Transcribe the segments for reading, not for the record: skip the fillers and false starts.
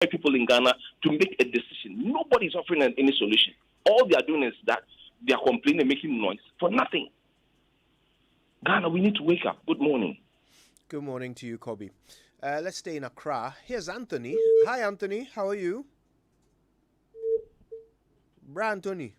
people in Ghana to make a decision. Nobody's offering any solution. All they are doing is that they are complaining and making noise for nothing. Ghana, we need to wake up. Good morning. Good morning to you, Kobe. Let's stay in Accra. Here's Anthony. Hi, Anthony. How are you? Bra Anthony.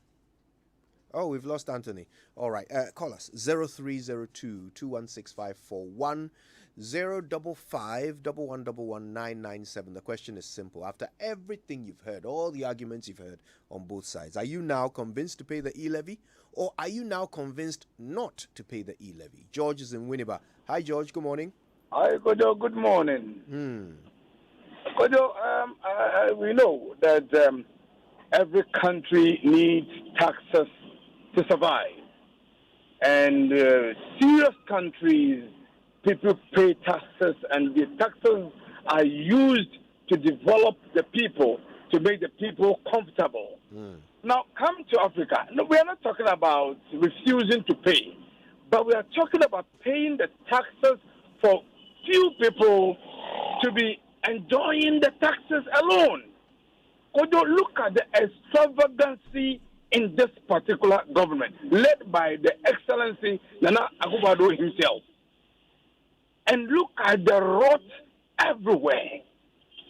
Oh, we've lost Anthony. All right. Call us 0302 216 055 111 The question is simple. After everything you've heard, all the arguments you've heard on both sides, are you now convinced to pay the E-Levy, or are you now convinced not to pay the E-Levy? George is in Winneba. Hi, George. Good morning. Hi, Kojo. Good morning. Kojo, we know that every country needs taxes to survive. And serious countries, people pay taxes, and the taxes are used to develop the people, to make the people comfortable. Now, come to Africa. No, we are not talking about refusing to pay, but we are talking about paying the taxes for few people to be enjoying the taxes alone. Could you look at the extravagancy in this particular government, led by the Excellency Nana Akufo-Addo himself? And look at the rot everywhere.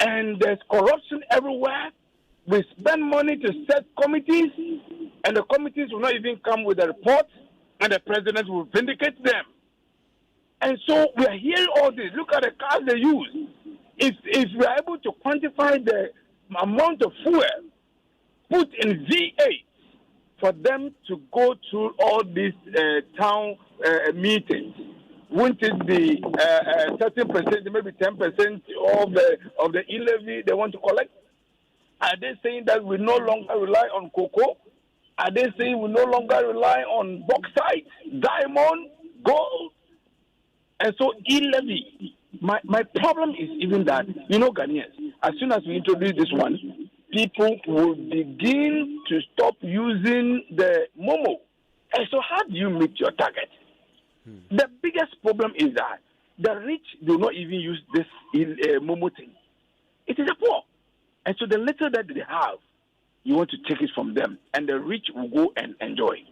And there's corruption everywhere. We spend money to set committees, and the committees will not even come with a report, and the president will vindicate them. And so we are hearing all this. Look at the cars they use. If we are able to quantify the amount of fuel put in V8 for them to go through all these town meetings, wouldn't it be 30%, maybe 10% of the E-Levy they want to collect? Are they saying that we no longer rely on cocoa? Are they saying we no longer rely on bauxite, diamond, gold? And so E-Levy, my problem is even that, Ghanaians, as soon as we introduce this one, people will begin to stop using the Momo. And so how do you meet your target? The biggest problem is that the rich do not even use this Momo thing. It is the poor. And so the little that they have, you want to take it from them, and the rich will go and enjoy.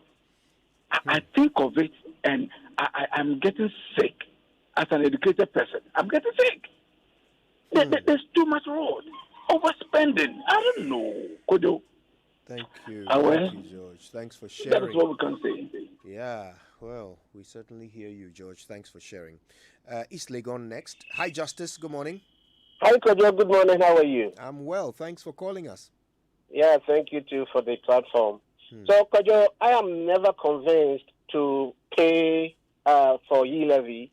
I think of it, and I'm getting sick as an educated person. I'm getting sick. There's too much road. Overspending. I don't know, Kojo. Thank you. Thank you, George. Thanks for sharing. That is what we can say. Yeah, well, we certainly hear you, George. Thanks for sharing. East Legon next. Hi, Justice. Good morning. Hi, Kojo. Good morning. How are you? I'm well. Thanks for calling us. Yeah, thank you, too, for the platform. So, Kojo, I am never convinced to pay for E-Levy.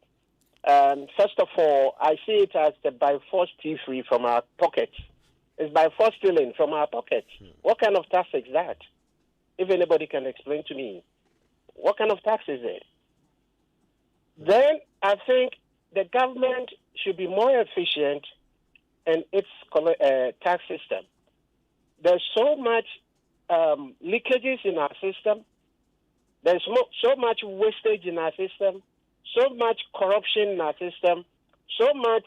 First of all, I see it as the by force free from our pockets. It's by force stealing from our pockets. What kind of tax is that? If anybody can explain to me, what kind of tax is it? Then I think the government should be more efficient in its tax system. There's so much leakages in our system. There's so much wastage in our system. So much corruption in our system, so much,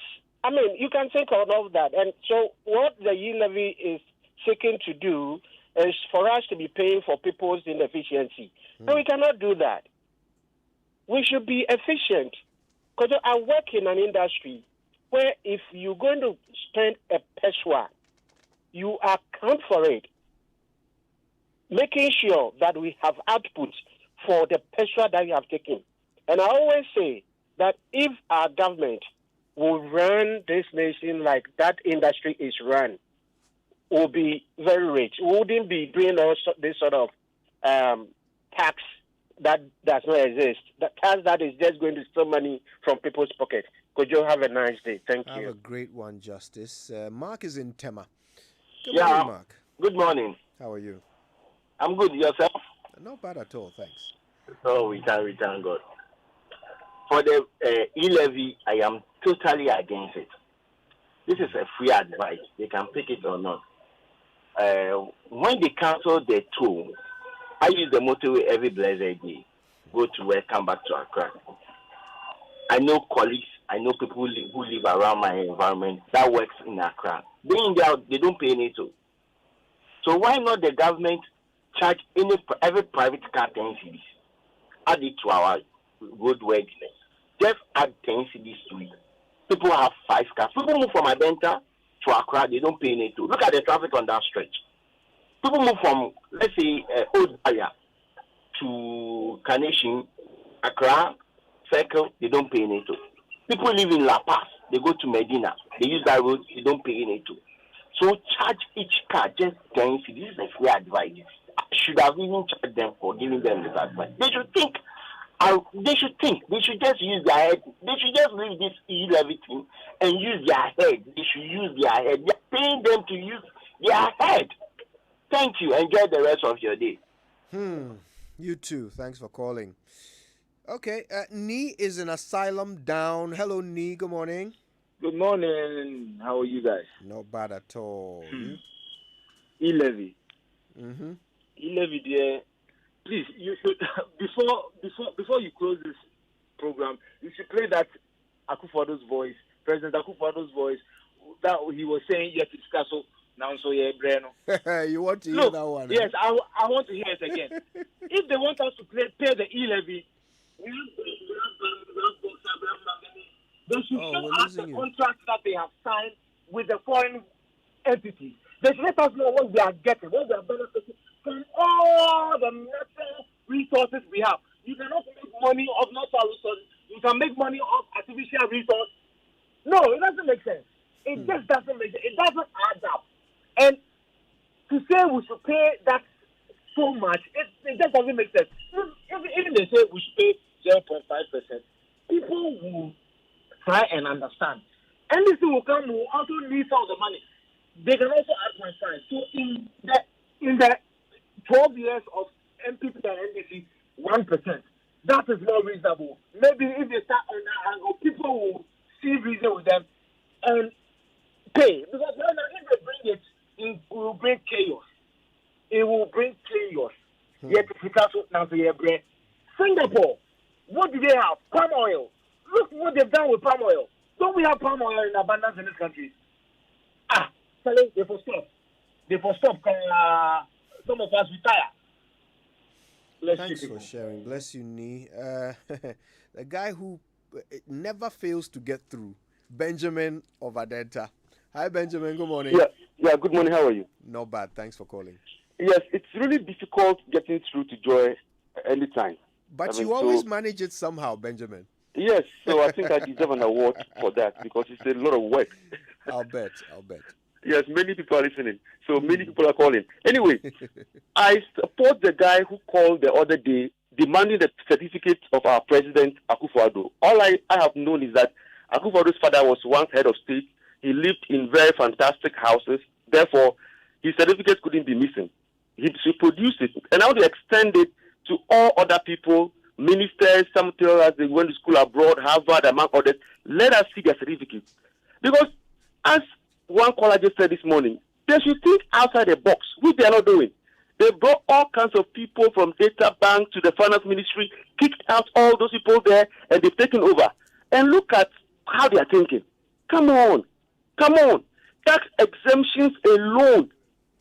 you can think of all of that. And so what the E-Levy is seeking to do is for us to be paying for people's inefficiency. And we cannot do that. We should be efficient. Because I work in an industry where if you're going to spend a pesewa, you account for it, making sure that we have output for the pesewa that you have taken. And I always say that if our government will run this nation like that industry is run, we'll be very rich. We wouldn't be doing this sort of tax that does not exist. The tax that is just going to steal money from people's pockets. Could you have a nice day? Thank you. Have a great one, Justice. Mark is in Tema. Good morning, Mark. Good morning. How are you? I'm good. Yourself? Not bad at all, thanks. Oh, we thank God. For the E-Levy, I am totally against it. This is a free advice. They can pick it or not. When they cancel the toll, I use the motorway every blessed day. Go to work, come back to Accra. I know colleagues I know people who live around my environment that works in Accra. They don't pay any toll. So why not the government charge every private car 10 cedis? Add it to our roadworthiness. Just add 10 cedis to it. People have 5 cars. People move from Adenta to Accra, they don't pay any toll. Look at the traffic on that stretch. People move from, let's say, Old Aya to Carnation, Accra, Circle, they don't pay any toll. People live in La Paz, they go to Medina, they use that road, they don't pay any toll. So charge each car just 10 cedis. This is a free advice. Should have even charged them for giving them this advice. They should think. They should just use their head. They should just leave this E-Levy thing and use their head. They should use their head. They're paying them to use their head. Thank you. Enjoy the rest of your day. You too. Thanks for calling. Okay. Nee is in asylum down. Hello, Nee. Good morning. Good morning. How are you guys? Not bad at all. E-Levy. E-Levy, dear. Please, you should, before you close this program, you should play that Akufo-Addo's voice, President Akufo-Addo's voice, that he was saying, yes, it's Castle, now so yeah, Breno. You want to hear that one? Yes, I want to hear it again. If they want us to pay the E-Levy, they should show us the contract that they have signed with the foreign entities. They should let us know what they are getting, what they are benefiting from all the natural resources we have. You cannot make money off natural resources. You can make money off artificial resources. No, it doesn't make sense. It just doesn't make sense. It doesn't add up. And to say we should pay that so much, it just doesn't make sense. Even they say we should pay 0.5%, people will try and understand. Anything will come, will also need some of the money. They can also add 0.5. So in the 12 years of MPP and NDC, 1%. That is more reasonable. Maybe if they start on that angle, people will see reason with them and pay. Because if they bring it, it will bring chaos. It will bring chaos. Yet Picasso now say Singapore, what do they have? Palm oil. Look what they've done with palm oil. Don't we have palm oil in abundance in this country? They for stop. Some of us retire. Thanks for sharing. Bless you, Nee. The guy who never fails to get through, Benjamin of Adenta. Hi, Benjamin. Good morning. Yeah. Good morning. How are you? Not bad. Thanks for calling. Yes, it's really difficult getting through to Joy anytime. But you always manage it somehow, Benjamin. Yes, so I think I deserve an award for that because it's a lot of work. I'll bet. Yes, many people are listening. So many people are calling. Anyway, I support the guy who called the other day demanding the certificate of our president, Akufo-Addo. All I have known is that Akufo-Addo's father was once head of state. He lived in very fantastic houses. Therefore, his certificate couldn't be missing. He produced it. And now they extend it to all other people, ministers, some tell us they went to school abroad, Harvard, among others. Let us see their certificates. Because as one caller just said this morning, they should think outside the box, which they are not doing. They brought all kinds of people from data bank to the finance ministry, kicked out all those people there, and they've taken over. And look at how they are thinking. Come on. Tax exemptions alone,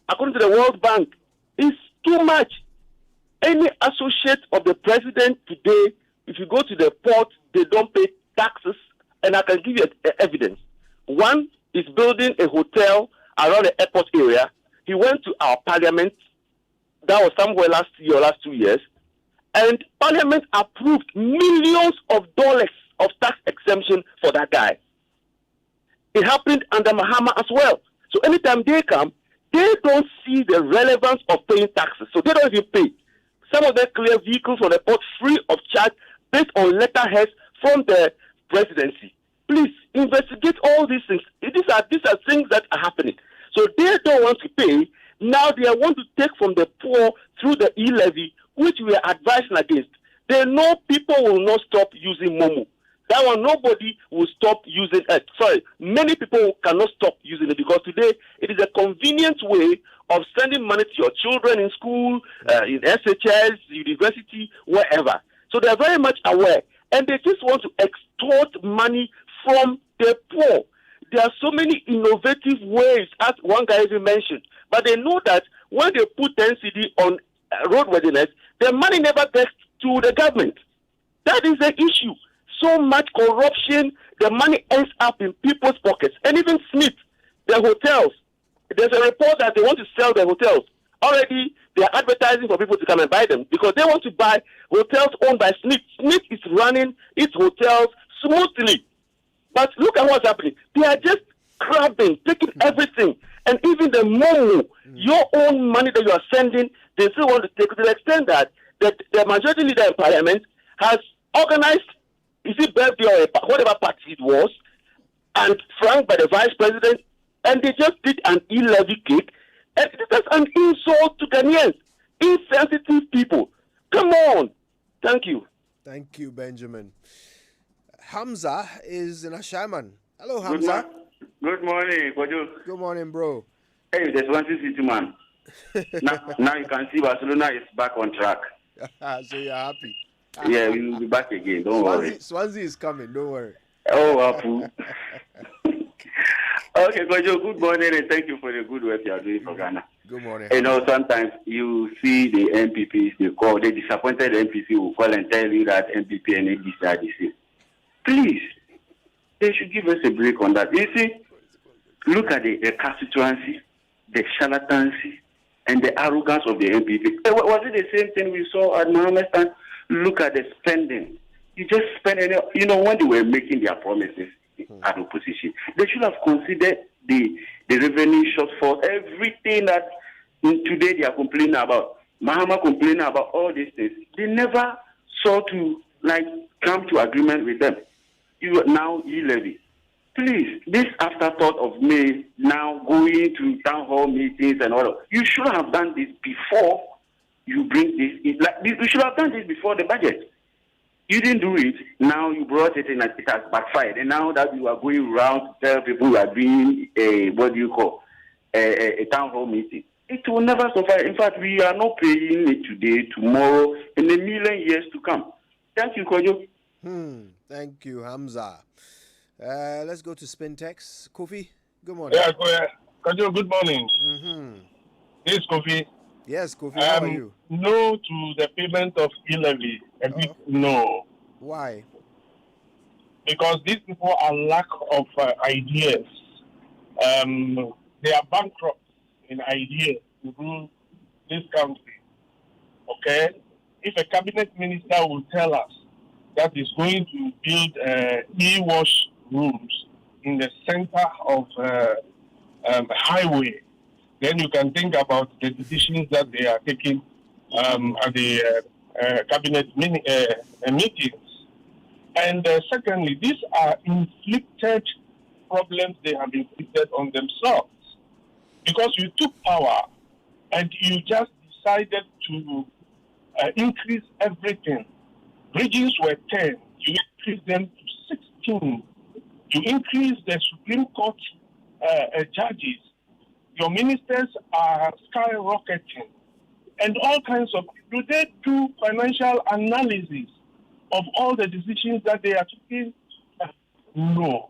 according to the World Bank, is too much. Any associate of the president today, if you go to the port, they don't pay taxes, and I can give you evidence. One is building a hotel around the airport area. He went to our parliament, that was somewhere last year or last 2 years, and parliament approved millions of dollars of tax exemption for that guy. It happened under Mahama as well. So anytime they come, they don't see the relevance of paying taxes, so they don't even pay. Some of them clear vehicles on the port free of charge based on letterheads from the presidency. Please investigate all these things. These are things that are happening. So they don't want to pay. Now they want to take from the poor through the E-Levy, which we are advising against. They know people will not stop using Momo. That one, nobody will stop using it. Many people cannot stop using it because today it is a convenient way of sending money to your children in school, in SHS, university, wherever. So they are very much aware. And they just want to extort money from the poor. There are so many innovative ways, as one guy even mentioned. But they know that when they put 10 CD on roadworthiness, the money never gets to the government. That is the issue. So much corruption, the money ends up in people's pockets. And even Smith, the hotels, there's a report that they want to sell the hotels. Already, they are advertising for people to come and buy them because they want to buy hotels owned by Smith. Smith is running its hotels smoothly. But look at what's happening. They are just grabbing, taking everything. And even the momo, your own money that you are sending, they still want to take to the extent that the majority leader in parliament has organized, is it birthday or whatever party it was, and franked by the vice president, and they just did an E-Levy cake. And it is an insult to Ghanaians, insensitive people. Come on. Thank you. Thank you, Benjamin. Hamza is in Ashaman. Hello, Hamza. Good morning, Kojo. Good morning, bro. Hey, there's one city man. now you can see Barcelona is back on track. So you're happy. Yeah, we will be back again. Don't worry. Swansea is coming. Don't worry. Oh, Apu. Okay, Kojo, good morning and thank you for the good work you are doing for Ghana. Good morning. You know, sometimes you see the MPPs, the disappointed MPP will call and tell you that MPP and ADC are the same. Please, they should give us a break on that. You see, look at the constituency, the charlatancy, and the arrogance of the MPP. Was it the same thing we saw at Mohammed's time? Look at the spending. You just spend, when they were making their promises at opposition, they should have considered the revenue shortfall, everything that today they are complaining about. Mahama complaining about all these things. They never saw to come to agreement with them. You now E-Levy. Please, this afterthought of me now going to town hall meetings and all, you should have done this before you bring this in. You should have done this before the budget. You didn't do it. Now you brought it in and it has backfired. And now that you are going around to tell people you are doing a town hall meeting, it will never survive. In fact, we are not paying it today, tomorrow, in a million years to come. Thank you, Kojo. Thank you, Hamza. Let's go to Spintex. Kofi, good morning. Yeah, Kojo, good morning. This is Kofi. Yes, Kofi, how are you? No to the payment of E-Levy. No. Why? Because these people are lack of ideas. They are bankrupt in ideas to rule this country. Okay? If a cabinet minister will tell us that is going to build e-wash rooms in the center of a highway, then you can think about the decisions that they are taking at the cabinet meetings. And secondly, these are inflicted problems they have inflicted on themselves. Because you took power and you just decided to increase everything. Bridges were 10, you increased them to 16. You increase the Supreme Court judges. Your ministers are skyrocketing. And all kinds of... Do they do financial analysis of all the decisions that they are taking? No.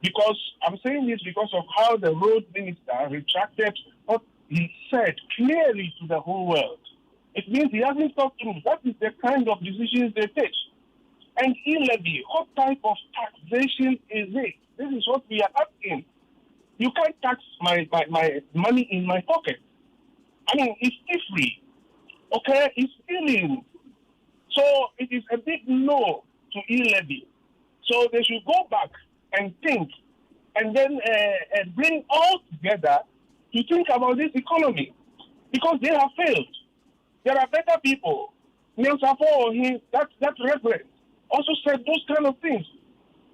Because I'm saying this because of how the road minister retracted what he said clearly to the whole world. It means he hasn't thought through. That is the kind of decisions they take. And E-Levy, what type of taxation is it? This is what we are asking. You can't tax my money in my pocket. I mean, it's free. Okay? It's stealing. So it is a big no to E-Levy. So they should go back and think and then bring all together to think about this economy. Because they have failed. There are better people. Neil Safo, that reverend, also said those kind of things.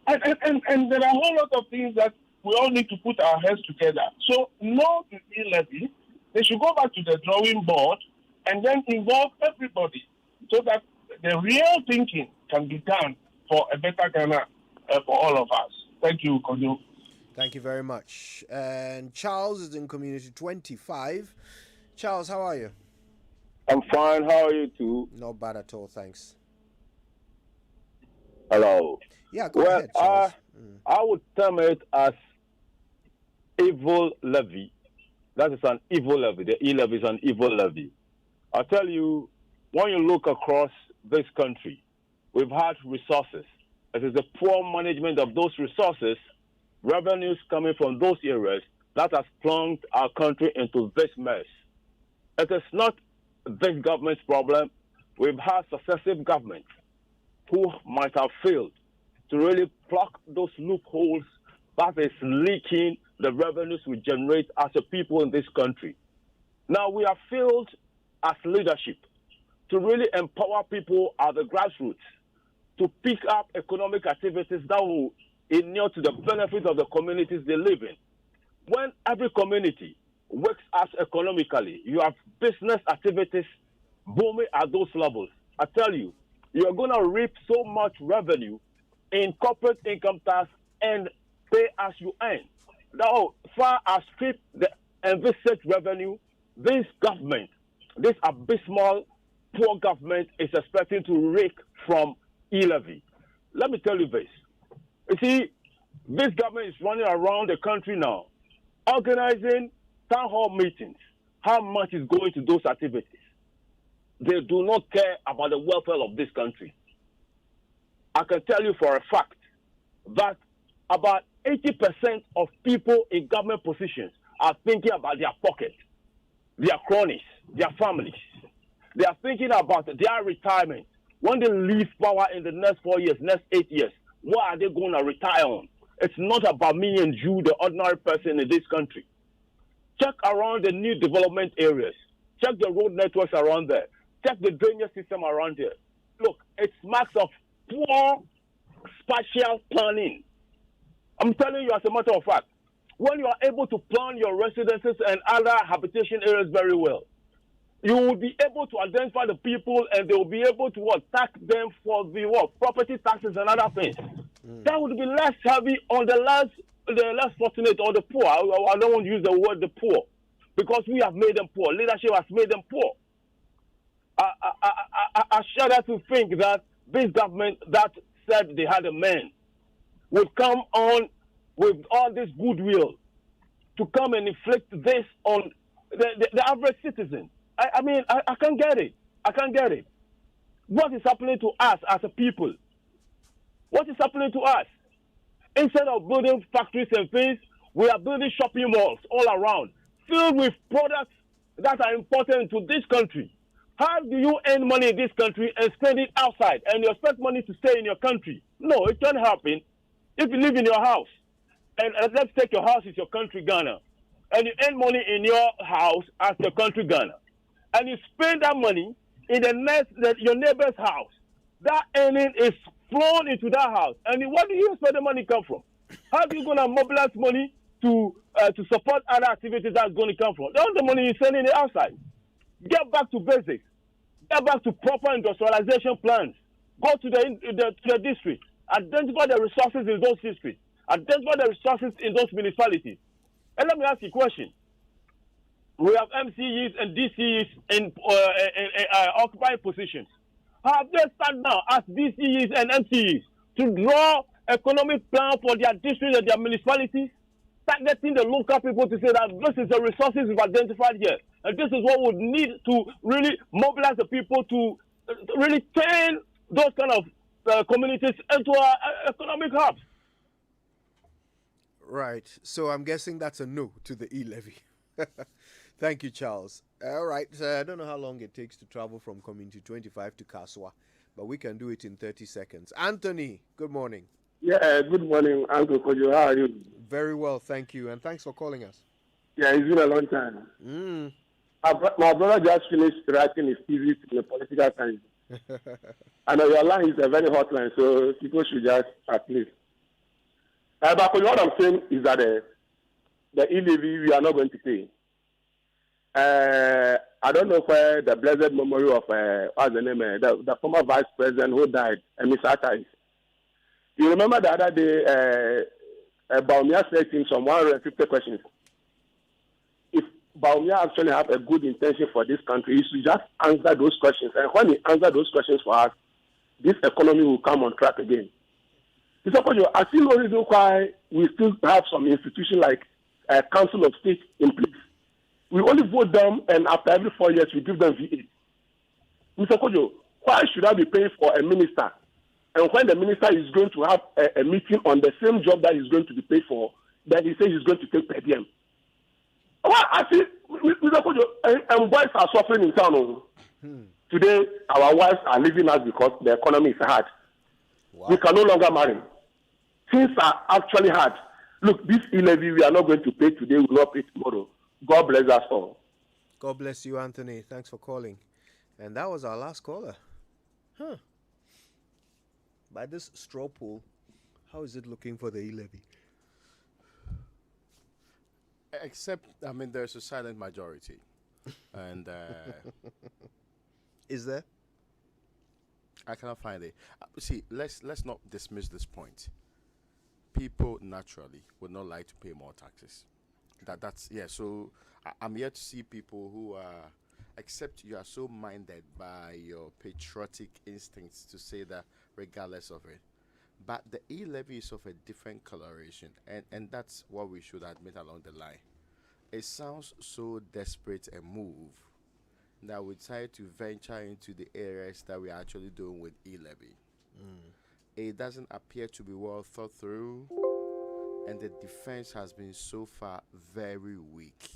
And there are a whole lot of things that we all need to put our heads together. So, no to E-Levy. They should go back to the drawing board and then involve everybody so that the real thinking can be done for a better Ghana for all of us. Thank you, Kojo. Thank you very much. And Charles is in Community 25. Charles, how are you? I'm fine. How are you too? Not bad at all, thanks. Hello. Yeah, go ahead, Charles. I would term it as evil levy. That is an evil levy. The E-Levy is an evil levy. I'll tell you, when you look across this country, we've had resources. It is the poor management of those resources, revenues coming from those areas, that has plunged our country into this mess. It is not this government's problem. We've had successive governments who might have failed to really plug those loopholes that is leaking the revenues we generate as a people in this country. Now, we have failed as leadership to really empower people at the grassroots to pick up economic activities that will inure to the benefit of the communities they live in. When every community works as economically, you have business activities booming at those levels. I tell you, you're going to reap so much revenue in corporate income tax and pay as you earn. Now, far as strip the envisaged revenue, this government, this abysmal poor government is expecting to rake from E-Levy. Let me tell you this. You see, this government is running around the country now, organizing town hall meetings. How much is going to those activities? They do not care about the welfare of this country. I can tell you for a fact that about 80% of people in government positions are thinking about their pocket, their cronies, their families. They are thinking about their retirement. When they leave power in the next 4 years, next 8 years, what are they going to retire on? It's not about me and you, the ordinary person in this country. Check around the new development areas. Check the road networks around there. Check the drainage system around here. Look, it's marks of poor spatial planning. I'm telling you as a matter of fact, when you are able to plan your residences and other habitation areas very well, you will be able to identify the people and they will be able to tax them for the property taxes and other things. That would be less heavy on the less fortunate or the poor. I don't want to use the word the poor because we have made them poor. Leadership has made them poor. I shudder to think that this government that said they had a man would come on with all this goodwill to come and inflict this on the average citizen. I mean, I can't get it. I can't get it. What is happening to us as a people? What is happening to us? Instead of building factories and things, we are building shopping malls all around, filled with products that are important to this country. How do you earn money in this country and spend it outside and you expect money to stay in your country? No, it can't happen. If you live in your house, and let's take your house is your country, Ghana, and you earn money in your house as your country, Ghana, and you spend that money in your neighbor's house, that earning is flown into that house. And what do you expect the money come from? How are you going to mobilize money to support other activities that's going to come from? That's the money you're sending it outside. Get back to basics. Get back to proper industrialization plans. Go to the district. Identify the resources in those districts. Identify the resources in those municipalities. And let me ask you a question. We have MCEs and DCEs in occupying positions. Have they sat down as DCEs and MCEs to draw economic plan for their districts and their municipalities? Targeting the local people to say that this is the resources we've identified here. And this is what we need to really mobilize the people to really turn those kind of communities into economic hubs. Right. So I'm guessing that's a no to the E-Levy. Thank you, Charles. All right. I don't know how long it takes to travel from Community 25 to Kaswa, but we can do it in 30 seconds. Anthony, good morning. Yeah, good morning, Uncle Kojo. How are you? Very well, thank you. And thanks for calling us. Yeah, it's been a long time. My brother just finished writing his thesis in the political science. I know your line is a very hot line, so people should just at least. But what I'm saying is that the E-Levy we are not going to pay. I don't know where the blessed memory of what's the name, the former vice president who died, Ms. Atta is. You remember the other day, Baumia said him some 150 questions. If Baumia actually have a good intention for this country, he should just answer those questions. And when he answers those questions for us, this economy will come on track again. Mr. Kojo, I see no reason why we still have some institution like Council of State in place. We only vote them, and after every 4 years, we give them VA. Mr. Kojo, why should I be paying for a minister? And when the minister is going to have a meeting on the same job that he's going to be paid for, then he says he's going to take per diem. Well, I see, Mr. Kojo, and boys are suffering in town. Today, our wives are leaving us because the economy is hard. Wow. We can no longer marry. Things are actually hard. Look, this E-Levy we are not going to pay today, we will not pay tomorrow. God bless us all. God bless you, Anthony. Thanks for calling. And that was our last caller. By this straw poll, how is it looking for the E-Levy? Except, I mean, there's a silent majority. And is there? I cannot find it. See, let's not dismiss this point. People naturally would not like to pay more taxes. That's So I'm here to see people who are, except you are so minded by your patriotic instincts to say that regardless of it. But the E-Levy is of a different coloration, and that's what we should admit along the line. It sounds so desperate a move that we try to venture into the areas that we're actually doing with E-Levy. It doesn't appear to be well thought through, and the defense has been so far very weak.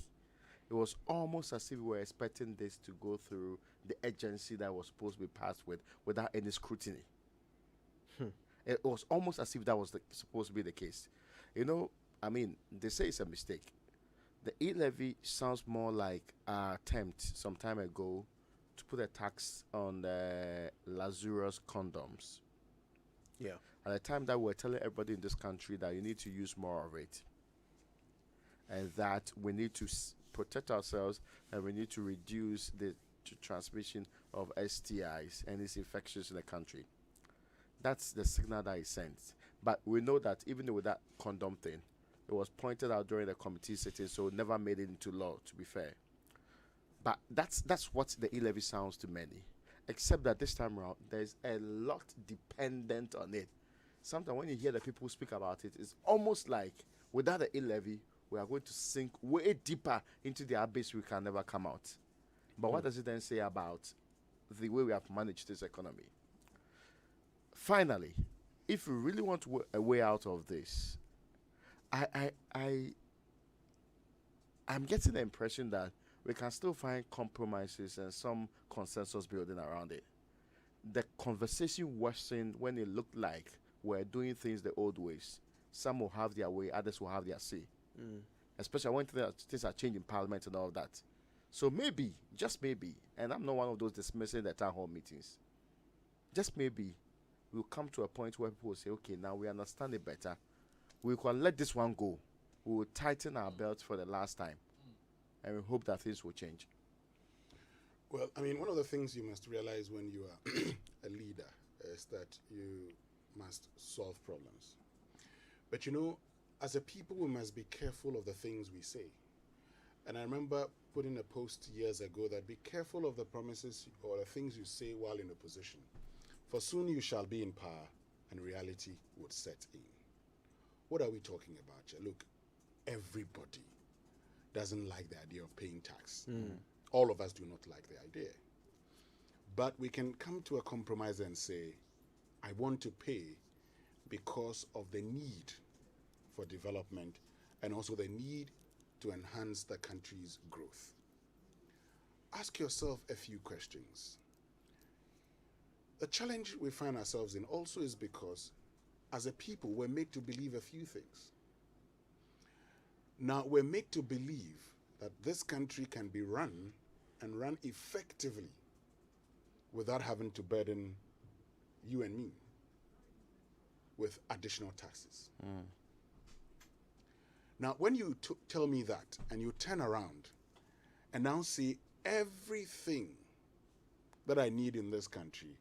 It was almost as if we were expecting this to go through the agency that was supposed to be passed with without any scrutiny. It was almost as if that was supposed to be the case. You know, I mean, they say it's a mistake. The E-Levy sounds more like an attempt some time ago to put a tax on the Lazarus condoms. Yeah. At the time that we're telling everybody in this country that you need to use more of it, and that we need to protect ourselves, and we need to reduce the transmission of STIs and its infections in the country. That's the signal that is sent. But we know that even with that condom thing, it was pointed out during the committee sitting, so it never made it into law, to be fair. But that's what the E-Levy sounds to many. Except that this time around, there's a lot dependent on it. Sometimes when you hear the people speak about it, it's almost like without the E-Levy, we are going to sink way deeper into the abyss we can never come out. But what does it then say about the way we have managed this economy? Finally, if we really want a way out of this, I'm getting the impression that we can still find compromises and some consensus building around it. The conversation worsened when it looked like we're doing things the old ways. Some will have their way, others will have their say. Especially when things are changing in Parliament and all of that. So maybe, just maybe, and I'm not one of those dismissing the town hall meetings, just maybe we'll come to a point where people will say, okay, now we understand it better. We can let this one go. We will tighten our belts for the last time. And we hope that things will change. Well, I mean, one of the things you must realize when you are a leader is that you must solve problems. But you know, as a people, we must be careful of the things we say. And I remember putting a post years ago that be careful of the promises or the things you say while in opposition. For soon you shall be in power and reality would set in. What are we talking about here? Look, everybody doesn't like the idea of paying tax. All of us do not like the idea. But we can come to a compromise and say, I want to pay because of the need for development and also the need to enhance the country's growth. Ask yourself a few questions. The challenge we find ourselves in also is because as a people, we're made to believe a few things. Now, we're made to believe that this country can be run and run effectively without having to burden you and me with additional taxes. Now, when you tell me that and you turn around and now see everything that I need in this country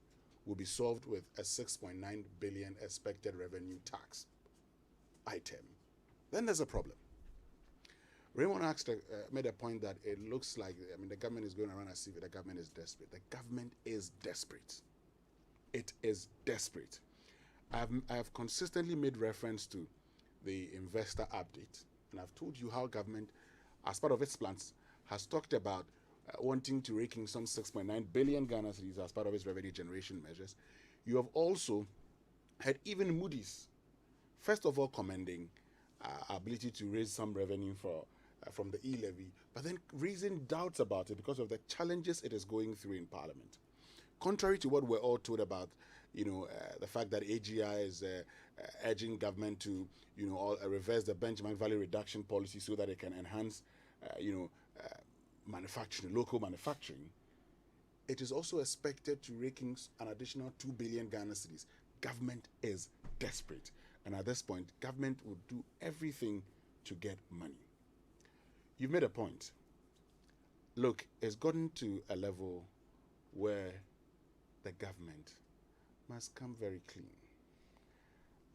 will be solved with a 6.9 billion expected revenue tax item, then there's a problem. Raymond made a point that it looks like, the government is going around as if the government is desperate. The government is desperate. It is desperate. I have consistently made reference to the investor update, and I've told you how government, as part of its plans, has talked about wanting to rake in some 6.9 billion Ghana cedis as part of its revenue generation measures. You have also had even Moody's, first of all, commending our ability to raise some revenue from the E-Levy, but then raising doubts about it because of the challenges it is going through in Parliament. Contrary to what we're all told about, the fact that AGI is urging government to, reverse the benchmark value reduction policy so that it can enhance, manufacturing, local manufacturing, it is also expected to rake in an additional 2 billion Ghana cedis. Government is desperate. And at this point, government will do everything to get money. You've made a point. Look, it's gotten to a level where the government must come very clean.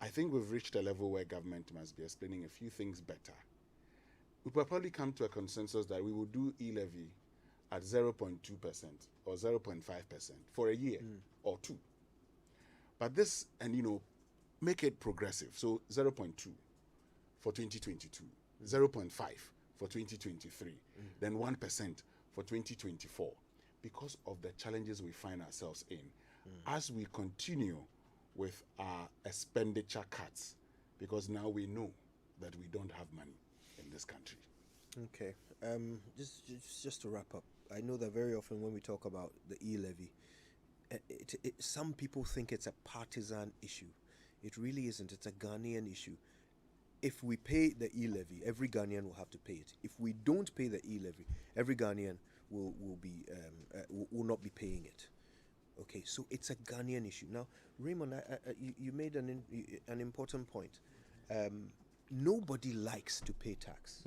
I think we've reached a level where government must be explaining a few things better. We will probably come to a consensus that we will do E-Levy at 0.2% or 0.5% for a year or two. But this, and make it progressive. So 0.2 for 2022, 0.5 for 2023, then 1% for 2024, because of the challenges we find ourselves in as we continue with our expenditure cuts, because now we know that we don't have money in this country. Okay. Just to wrap up, I know that very often when we talk about the E-Levy, some people think it's a partisan issue. It really isn't. It's a Ghanaian issue. If we pay the E-Levy, every Ghanaian will have to pay it. If we don't pay the E-Levy, every Ghanaian will not be paying it. Okay, so it's a Ghanaian issue. Now, Raymond, you made an important point. Nobody likes to pay tax.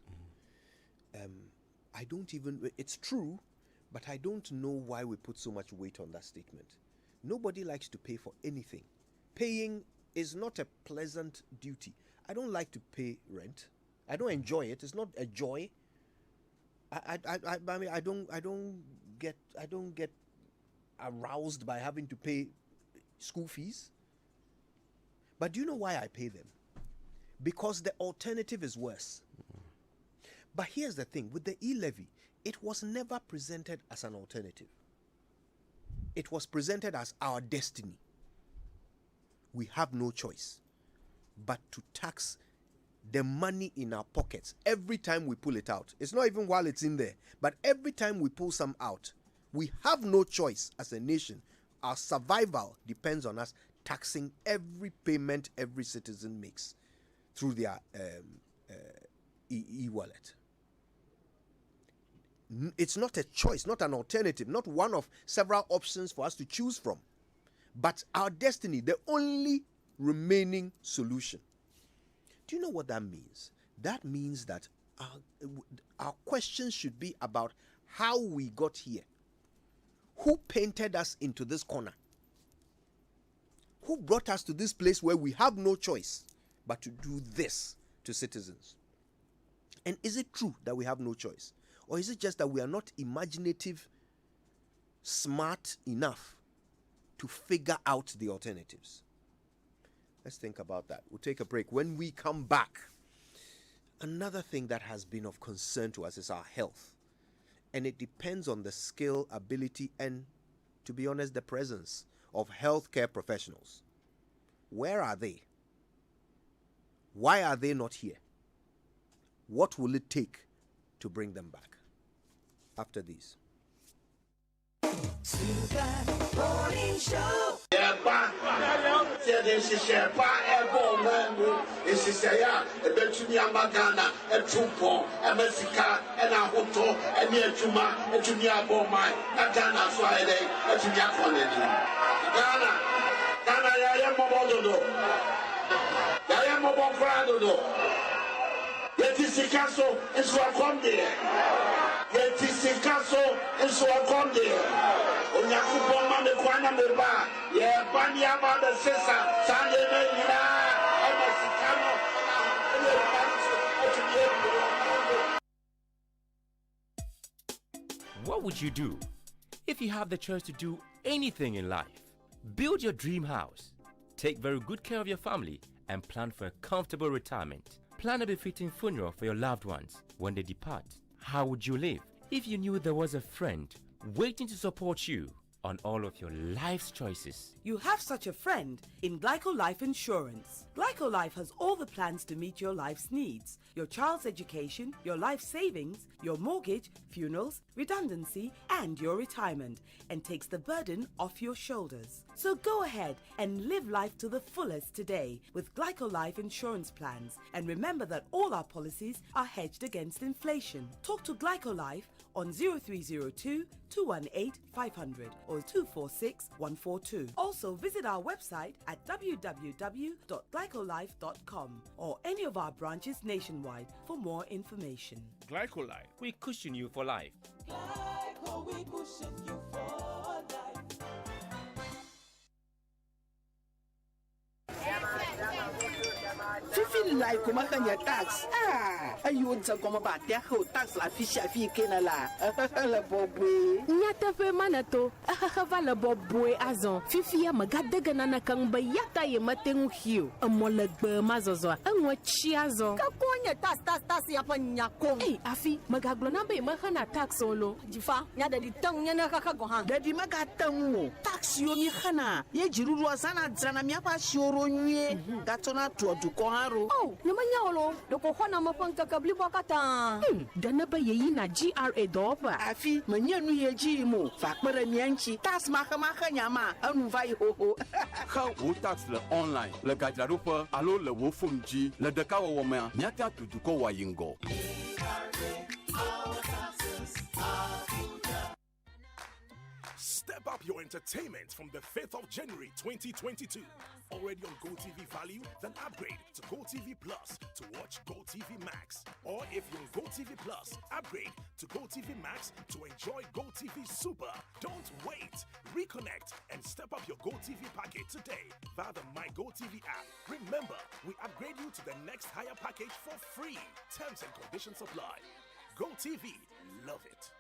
I don't even. It's true, but I don't know why we put so much weight on that statement. Nobody likes to pay for anything. Paying is not a pleasant duty. I don't like to pay rent. I don't enjoy it. It's not a joy. I mean, I don't get aroused by having to pay school fees. But do you know why I pay them? Because the alternative is worse. But here's the thing, with the E-Levy, it was never presented as an alternative. It was presented as our destiny. We have no choice but to tax the money in our pockets every time we pull it out. It's not even while it's in there, but every time we pull some out, we have no choice as a nation. Our survival depends on us taxing every payment every citizen makes through their e-wallet. It's not a choice, not an alternative, not one of several options for us to choose from, but our destiny, the only remaining solution. Do you know what that means? That means that our questions should be about how we got here. Who painted us into this corner? Who brought us to this place where we have no choice but to do this to citizens? And is it true that we have no choice? Or is it just that we are not imaginative, smart enough to figure out the alternatives? Let's think about that. We'll take a break. When we come back, another thing that has been of concern to us is our health. And it depends on the skill, ability, and, to be honest, the presence of healthcare professionals. Where are they? Why are they not here? What will it take to bring them back? After these. Morning Show. What would you do if you have the chance to do anything in life? Build your dream house, Take very good care of your family and plan for a comfortable retirement. Plan a befitting funeral for your loved ones when they depart. How would you live if you knew there was a friend waiting to support you on all of your life's choices? You have such a friend in Glyco Life Insurance. Glyco Life has all the plans to meet your life's needs. Your child's education, your life savings, your mortgage, funerals, redundancy, and your retirement, and takes the burden off your shoulders. So go ahead and live life to the fullest today with Glyco Life Insurance plans. And remember that all our policies are hedged against inflation. Talk to Glyco Life on 0302 218 500 or 246 142. Also visit our website at www.glycolife.com or any of our branches nationwide for more information. Glycolife, we cushion you for life. Glyco, we cushion you for life. Fifi like kumakanya tax. Ayun sa kuma ba dia ho tax la fishi afi kena la. La bobwe. Nyata fe manato. Va la bobwe azon. Fifi ya magadaga na kang bayata ye matengu hiu. Amolegbe mazozo. Anwo chi azon. Ka konya tax ya pa nyakong. Eh afi magaglo na be mahana tax solo. Jifa nya da di tang nya na kaka gohan. Da di magatangu. Tax yo mi khana. Ye jiruru asana dzana mi apa shoro nye. Gatona to dukoharo. Oh, namanya olo. Doko hona mapanka kabli wakata. Dana ba yeyi na GRA doba. Afi manyanu ye jimo. Fakbara mianchi. Tas maka nyama. Anu vai ho ho. How wo tax le online. Le gajlarupa alo le wo fumji. Le deka wo mea. Nyata tu duko wa yingo. Step up your entertainment from the 5th of January 2022. Already on GoTV Value? Then upgrade to GoTV Plus to watch GoTV Max. Or if you're on GoTV Plus, upgrade to GoTV Max to enjoy GoTV Super. Don't wait. Reconnect and step up your GoTV package today via the My GoTV app. Remember, we upgrade you to the next higher package for free. Terms and conditions apply. GoTV. Love it.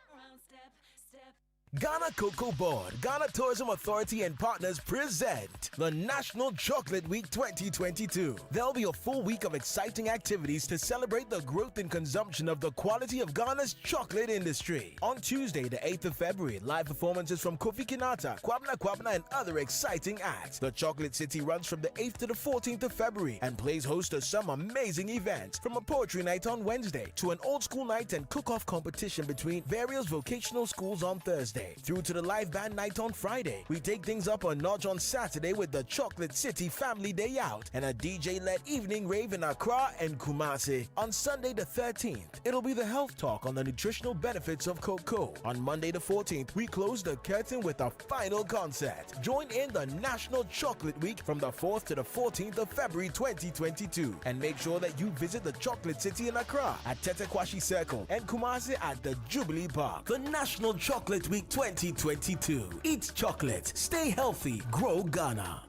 Ghana Cocoa Board, Ghana Tourism Authority and partners present the National Chocolate Week 2022. There'll be a full week of exciting activities to celebrate the growth and consumption of the quality of Ghana's chocolate industry. On Tuesday, the 8th of February, live performances from Kofi Kinata, Kwabna, and other exciting acts. The Chocolate City runs from the 8th to the 14th of February and plays host to some amazing events, from a poetry night on Wednesday to an old school night and cook-off competition between various vocational schools on Thursday, through to the live band night on Friday. We take things up a notch on Saturday with the Chocolate City Family Day Out and a DJ-led evening rave in Accra and Kumasi. On Sunday the 13th, it'll be the health talk on the nutritional benefits of cocoa. On Monday the 14th, we close the curtain with a final concert. Join in the National Chocolate Week from the 4th to the 14th of February 2022, and make sure that you visit the Chocolate City in Accra at Tetekwashi Circle and Kumasi at the Jubilee Park. The National Chocolate Week 2022. Eat chocolate, stay healthy, grow Ghana.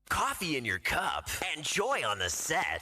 Coffee in your cup and joy on the set.